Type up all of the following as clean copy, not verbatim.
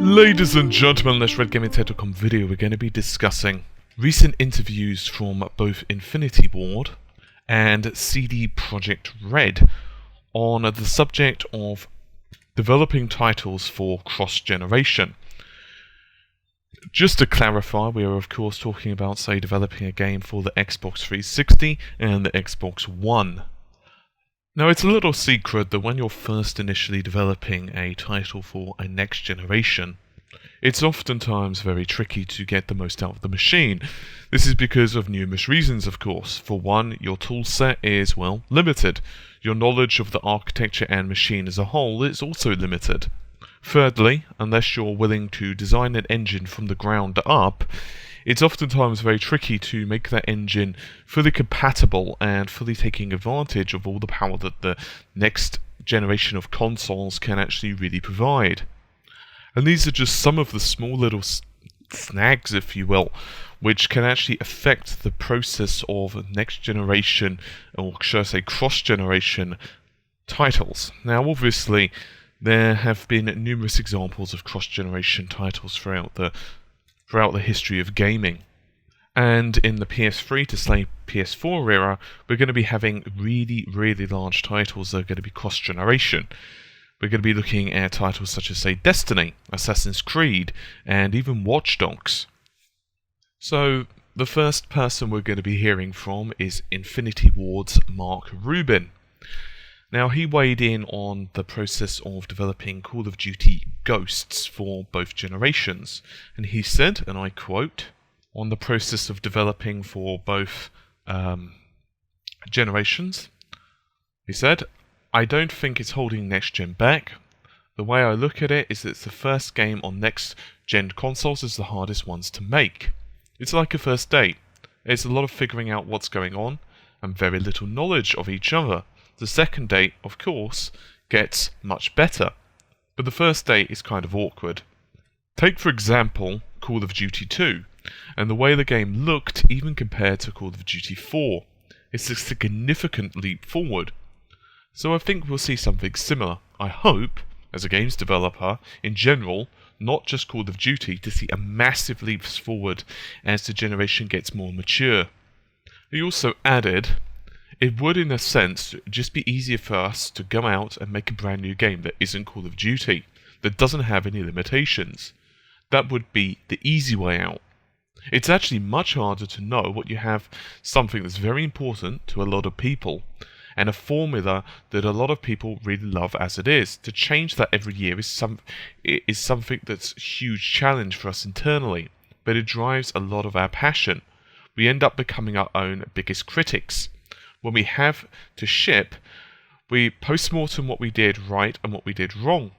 Ladies and gentlemen, this Red Gaming Tech.com video, we're going to be discussing recent interviews from both Infinity Ward and CD Projekt Red on the subject of developing titles for cross-generation. Just to clarify, we are of course talking about, say, developing a game for the Xbox 360 and the Xbox One. Now, it's a little secret that when you're first initially developing a title for a next generation, it's oftentimes very tricky to get the most out of the machine. This is because of numerous reasons, of course. For one, your toolset is, well, limited. Your knowledge of the architecture and machine as a whole is also limited. Thirdly, unless you're willing to design an engine from the ground up, it's oftentimes very tricky to make that engine fully compatible and fully taking advantage of all the power that the next generation of consoles can actually really provide. And these are just some of the small little snags, if you will, which can actually affect the process of next generation, or should I say cross-generation titles. Now, obviously, there have been numerous examples of cross-generation titles throughout the history of gaming. And in the PS3 to say PS4 era, we're going to be having really, really large titles that are going to be cross-generation. We're going to be looking at titles such as, say, Destiny, Assassin's Creed, and even Watch Dogs. So, the first person we're going to be hearing from is Infinity Ward's Mark Rubin. Now, he weighed in on the process of developing Call of Duty Ghosts for both generations, and he said, and I quote, on the process of developing for both generations, he said, I don't think it's holding next-gen back. The way I look at it is that it's the first game on next-gen consoles is the hardest ones to make. It's like a first date. It's a lot of figuring out what's going on, and very little knowledge of each other. The second date, of course, gets much better, but the first date is kind of awkward. Take, for example, Call of Duty 2, and the way the game looked even compared to Call of Duty 4. It's a significant leap forward. So I think we'll see something similar. I hope, as a games developer, in general, not just Call of Duty, to see a massive leap forward as the generation gets more mature. He also added, it would, in a sense, just be easier for us to go out and make a brand new game that isn't Call of Duty, that doesn't have any limitations. That would be the easy way out. It's actually much harder to know what you have something that's very important to a lot of people, and a formula that a lot of people really love as it is. To change that every year is something that's a huge challenge for us internally, but it drives a lot of our passion. We end up becoming our own biggest critics. When we have to ship, we post-mortem what we did right and what we did wrong.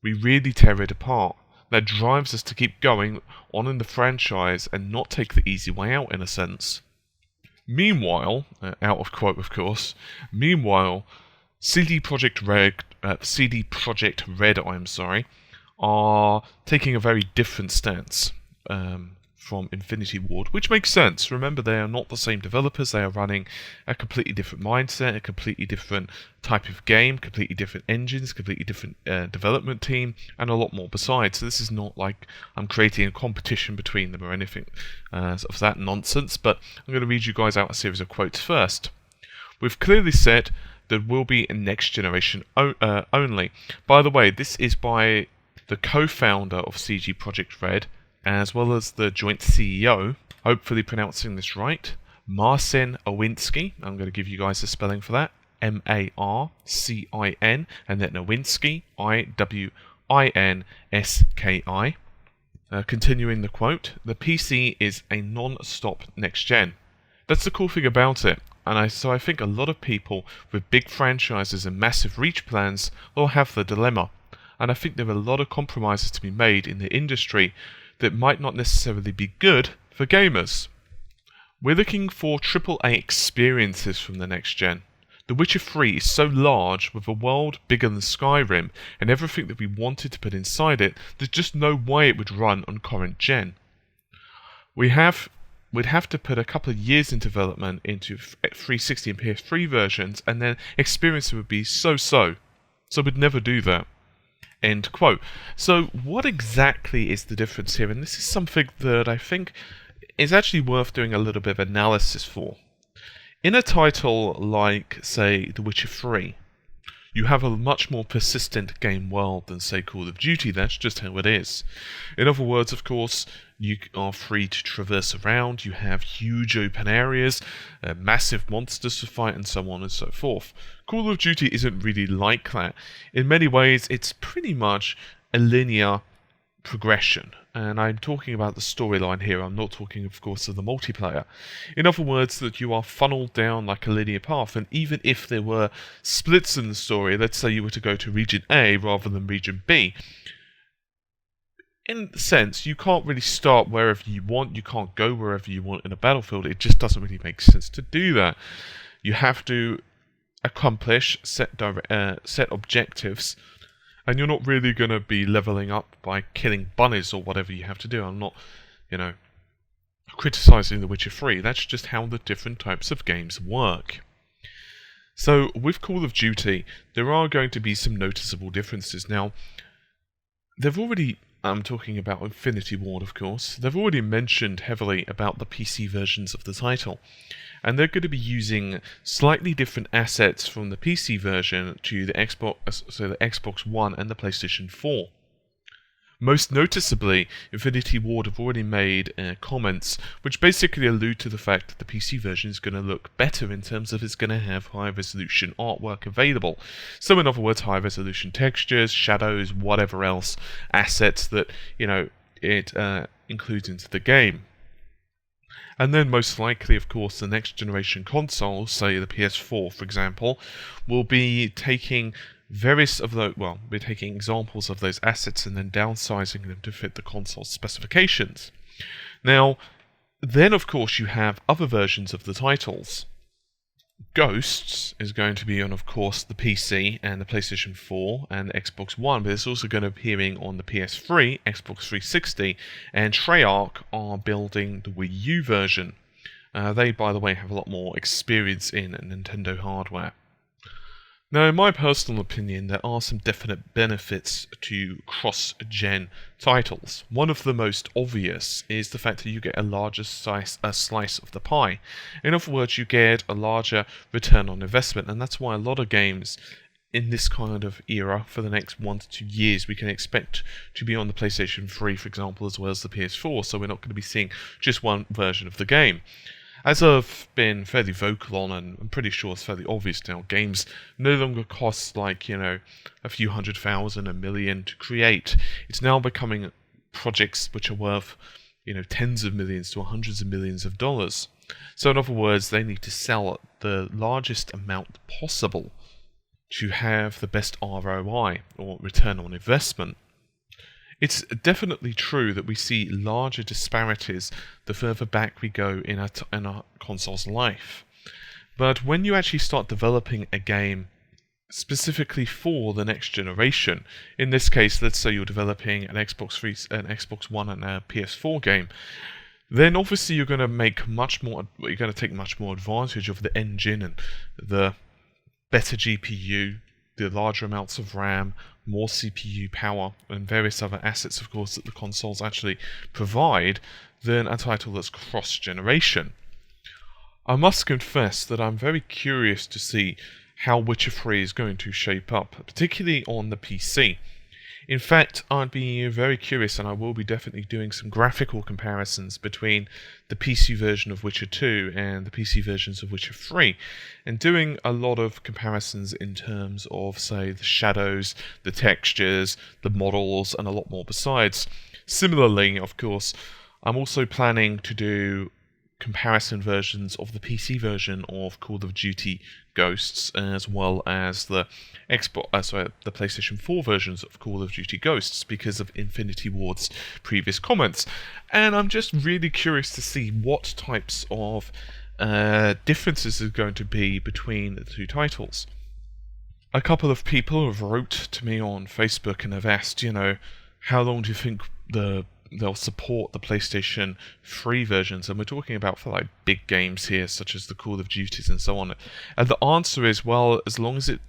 We really tear it apart. That drives us to keep going on in the franchise and not take the easy way out, in a sense. Meanwhile, out of quote of course, meanwhile, CD Projekt Red, are taking a very different stance from Infinity Ward, which makes sense. Remember, they are not the same developers. They are running a completely different mindset, a completely different type of game, completely different engines, completely different development team, and a lot more besides. So this is not like I'm creating a competition between them or anything of that nonsense, but I'm going to read you guys out a series of quotes first. We've clearly said that we'll be a next generation only. By the way, this is by the co-founder of CD Projekt Red, as well as the joint CEO, hopefully pronouncing this right, Marcin Owinski. I'm going to give you guys the spelling for that. M-A-R-C-I-N, and then Owinski, I-W-I-N-S-K-I. Continuing the quote, the PC is a non-stop next-gen. That's the cool thing about it. And so I think a lot of people with big franchises and massive reach plans will have the dilemma. And I think there are a lot of compromises to be made in the industry that might not necessarily be good for gamers. We're looking for AAA experiences from the next gen. The Witcher 3 is so large, with a world bigger than Skyrim, and everything that we wanted to put inside it, there's just no way it would run on current gen. We'd have to put a couple of years in development into 360 and PS3 versions, and then experience would be so-so. So we'd never do that. End quote. So what exactly is the difference here? And this is something that I think is actually worth doing a little bit of analysis for. In a title like, say, The Witcher 3, you have a much more persistent game world than, say, Call of Duty. That's just how it is. In other words, of course, you are free to traverse around, you have huge open areas, massive monsters to fight, and so on and so forth. Call of Duty isn't really like that. In many ways, it's pretty much a linear progression. And I'm talking about the storyline here, I'm not talking, of course, of the multiplayer. In other words, that you are funneled down like a linear path, and even if there were splits in the story, let's say you were to go to region A rather than region B, in a sense, you can't really start wherever you want, you can't go wherever you want in a battlefield, it just doesn't really make sense to do that. You have to accomplish set objectives, and you're not really going to be leveling up by killing bunnies or whatever you have to do. I'm not, criticizing The Witcher 3. That's just how the different types of games work. So, with Call of Duty, there are going to be some noticeable differences. Now, I'm talking about Infinity Ward, of course. They've already mentioned heavily about the PC versions of the title, and they're going to be using slightly different assets from the PC version to the Xbox One and the PlayStation 4. Most noticeably, Infinity Ward have already made comments which basically allude to the fact that the PC version is going to look better in terms of it's going to have high-resolution artwork available. So in other words, high-resolution textures, shadows, whatever else, assets that, it includes into the game. And then most likely, of course, the next generation consoles, say the PS4 for example, will be taking we're taking examples of those assets and then downsizing them to fit the console specifications. Now, then of course you have other versions of the titles. Ghosts is going to be on, of course, the PC and the PlayStation 4 and the Xbox One, but it's also going to be appearing on the PS3, Xbox 360, and Treyarch are building the Wii U version. They, by the way, have a lot more experience in Nintendo hardware. Now, in my personal opinion, there are some definite benefits to cross-gen titles. One of the most obvious is the fact that you get a larger slice of the pie. In other words, you get a larger return on investment, and that's why a lot of games in this kind of era for the next 1 to 2 years we can expect to be on the PlayStation 3, for example, as well as the PS4, so we're not going to be seeing just one version of the game. As I've been fairly vocal on, and I'm pretty sure it's fairly obvious now, games no longer cost like, a few $100,000, $1 million to create. It's now becoming projects which are worth, tens of millions to hundreds of millions of dollars. So in other words, they need to sell the largest amount possible to have the best ROI, or return on investment. It's definitely true that we see larger disparities the further back we go in our console's life. But when you actually start developing a game specifically for the next generation, in this case, let's say you're developing an Xbox One and a PS4 game, then obviously you're going to take much more advantage of the engine and the better GPU, the larger amounts of RAM, more CPU power, and various other assets, of course, that the consoles actually provide than a title that's cross-generation. I must confess that I'm very curious to see how Witcher 3 is going to shape up, particularly on the PC. In fact, I'd be very curious, and I will be definitely doing some graphical comparisons between the PC version of Witcher 2 and the PC versions of Witcher 3, and doing a lot of comparisons in terms of, say, the shadows, the textures, the models, and a lot more besides. Similarly, of course, I'm also planning to do comparison versions of the PC version of Call of Duty Ghosts, as well as the PlayStation 4 versions of Call of Duty Ghosts, because of Infinity Ward's previous comments. And I'm just really curious to see what types of differences are going to be between the two titles. A couple of people have wrote to me on Facebook and have asked, how long do you think they'll support the PlayStation 3 versions, and we're talking about for like big games here, such as the Call of Duties and so on. And the answer is, well, as long as it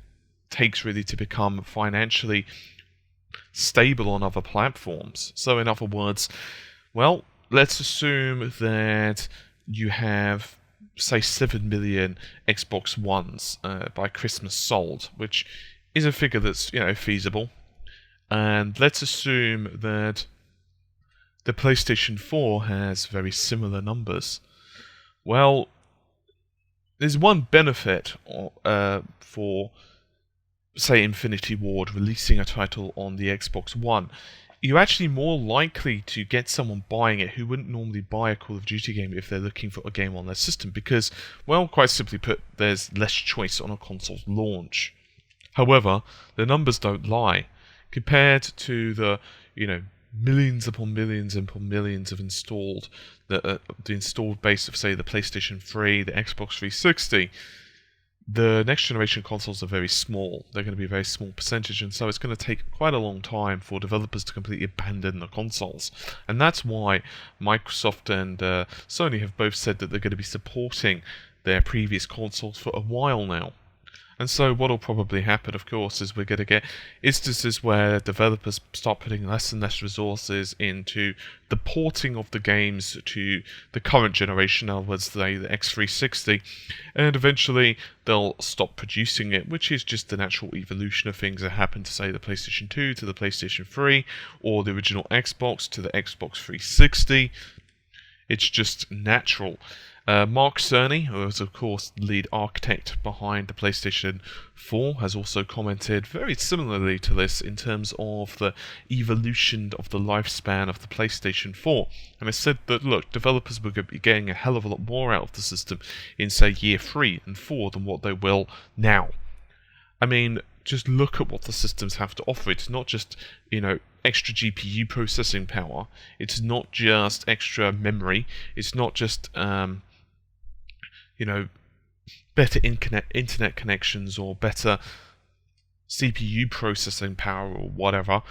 takes really to become financially stable on other platforms. So in other words, well, let's assume that you have, say, 7 million Xbox Ones by Christmas sold, which is a figure that's, feasible. And let's assume that the PlayStation 4 has very similar numbers. Well, there's one benefit for, say, Infinity Ward releasing a title on the Xbox One. You're actually more likely to get someone buying it who wouldn't normally buy a Call of Duty game if they're looking for a game on their system, because, well, quite simply put, there's less choice on a console's launch. However, the numbers don't lie. Compared to the, millions upon millions upon millions of the installed base of, say, the PlayStation 3, the Xbox 360, the next generation consoles are very small. They're going to be a very small percentage, and so it's going to take quite a long time for developers to completely abandon the consoles. And that's why Microsoft and Sony have both said that they're going to be supporting their previous consoles for a while now. And so what will probably happen, of course, is we're going to get instances where developers start putting less and less resources into the porting of the games to the current generation, in other words, say the X360, and eventually they'll stop producing it, which is just the natural evolution of things that happened to, say, the PlayStation 2 to the PlayStation 3, or the original Xbox to the Xbox 360. It's just natural. Mark Cerny, who is of course the lead architect behind the PlayStation 4, has also commented very similarly to this in terms of the evolution of the lifespan of the PlayStation 4. And has said that, look, developers will be getting a hell of a lot more out of the system in, say, year 3 and 4 than what they will now. I mean, just look at what the systems have to offer. It's not just, extra GPU processing power. It's not just extra memory. It's not just, better internet connections or better CPU processing power or whatever.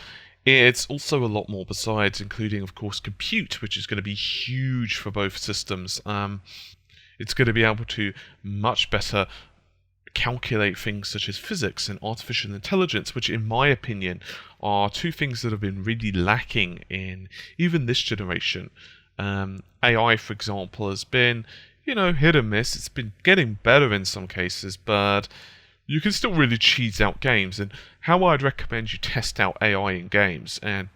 It's also a lot more besides, including, of course, compute, which is going to be huge for both systems. It's going to be able to much better calculate things such as physics and artificial intelligence, which in my opinion are two things that have been really lacking in even this generation. AI, for example, has been, hit and miss. It's been getting better in some cases, but you can still really cheese out games. And how I'd recommend you test out AI in games, and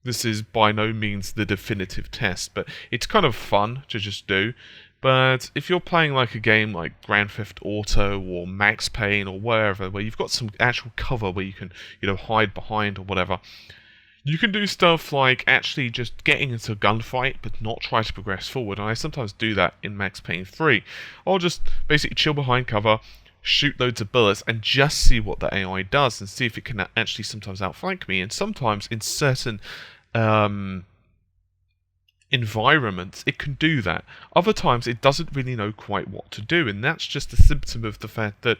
this is by no means the definitive test, but it's kind of fun to just do. But if you're playing like a game like Grand Theft Auto or Max Payne or wherever, where you've got some actual cover where you can, hide behind or whatever, you can do stuff like actually just getting into a gunfight but not try to progress forward. And I sometimes do that in Max Payne 3. I'll just basically chill behind cover, shoot loads of bullets, and just see what the AI does and see if it can actually sometimes outflank me. And sometimes in certain environments it can do that. Other times it doesn't really know quite what to do, and that's just a symptom of the fact that,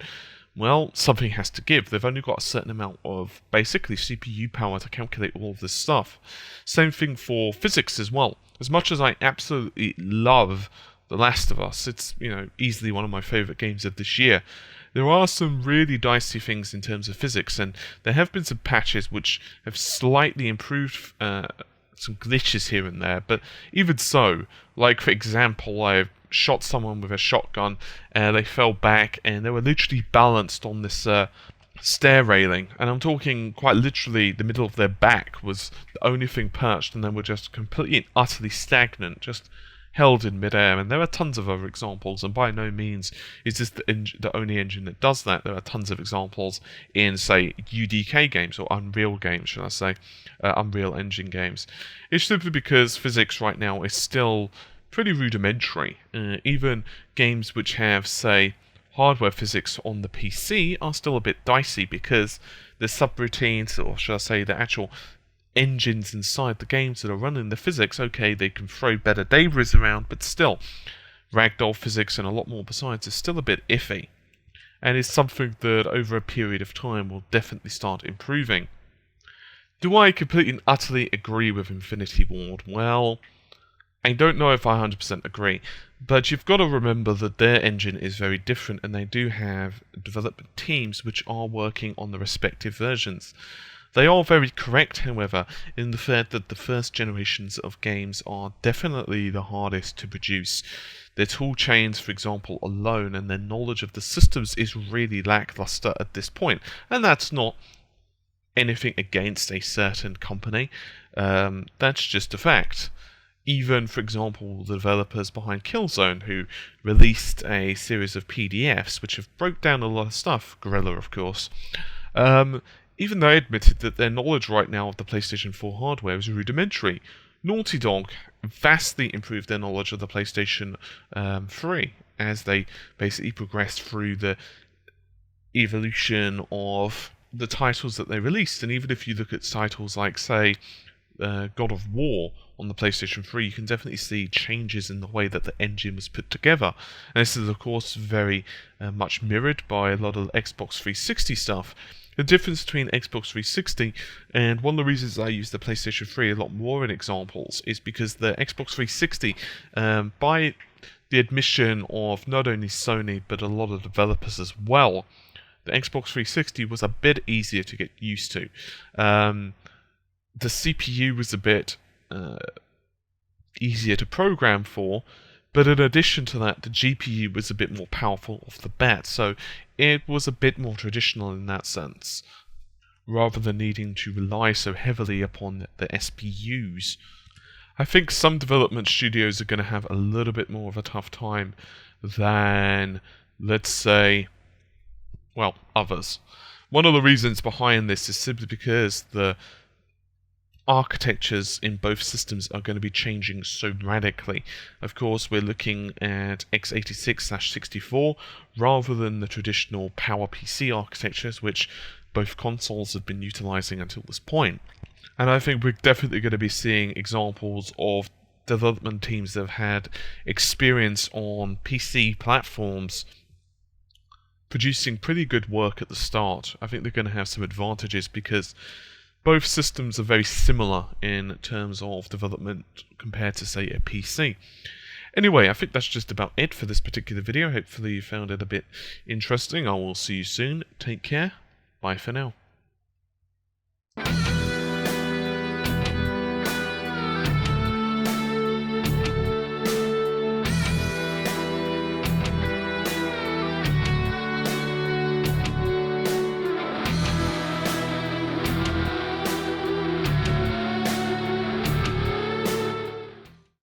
well, something has to give. They've only got a certain amount of basically CPU power to calculate all of this stuff. Same thing for physics as well. As much as I absolutely love The Last of Us, it's, easily one of my favourite games of this year, there are some really dicey things in terms of physics, and there have been some patches which have slightly improved some glitches here and there, but even so, like for example, I shot someone with a shotgun, they fell back, and they were literally balanced on this stair railing, and I'm talking quite literally the middle of their back was the only thing perched, and they were just completely and utterly stagnant, just held in midair. And there are tons of other examples, and by no means is this the only engine that does that. There are tons of examples in, say, UDK games, or Unreal games, should I say, Unreal Engine games. It's simply because physics right now is still pretty rudimentary. Even games which have, say, hardware physics on the PC are still a bit dicey, because the subroutines, or should I say the actual engines inside the games that are running the physics, okay, they can throw better debris around, but still, ragdoll physics and a lot more besides is still a bit iffy, and is something that over a period of time will definitely start improving. Do I completely and utterly agree with Infinity Ward? Well, I don't know if I 100% agree, but you've got to remember that their engine is very different, and they do have development teams which are working on the respective versions. They are very correct, however, in the fact that the first generations of games are definitely the hardest to produce. Their tool chains, for example, alone, and their knowledge of the systems is really lackluster at this point. And that's not anything against a certain company. That's just a fact. Even, for example, the developers behind Killzone, who released a series of PDFs which have broke down a lot of stuff, Guerrilla, of course, even they admitted that their knowledge right now of the PlayStation 4 hardware is rudimentary. Naughty Dog vastly improved their knowledge of the PlayStation 3 as they basically progressed through the evolution of the titles that they released. And even if you look at titles like, say, God of War on the PlayStation 3, you can definitely see changes in the way that the engine was put together. And this is, of course, very much mirrored by a lot of Xbox 360 stuff. The difference between Xbox 360 and one of the reasons I use the PlayStation 3 a lot more in examples is because the Xbox 360, by the admission of not only Sony but a lot of developers as well, the Xbox 360 was a bit easier to get used to. The CPU was a bit easier to program for, but in addition to that, the GPU was a bit more powerful off the bat, so it was a bit more traditional in that sense, rather than needing to rely so heavily upon the SPUs. I think some development studios are going to have a little bit more of a tough time than, let's say, well, others. One of the reasons behind this is simply because the architectures in both systems are going to be changing so radically. Of course, we're looking at x86/64 rather than the traditional PowerPC architectures which both consoles have been utilizing until this point. And I think we're definitely going to be seeing examples of development teams that have had experience on PC platforms producing pretty good work at the start. I think they're going to have some advantages because both systems are very similar in terms of development compared to, say, a PC. Anyway, I think that's just about it for this particular video. Hopefully you found it a bit interesting. I will see you soon. Take care. Bye for now.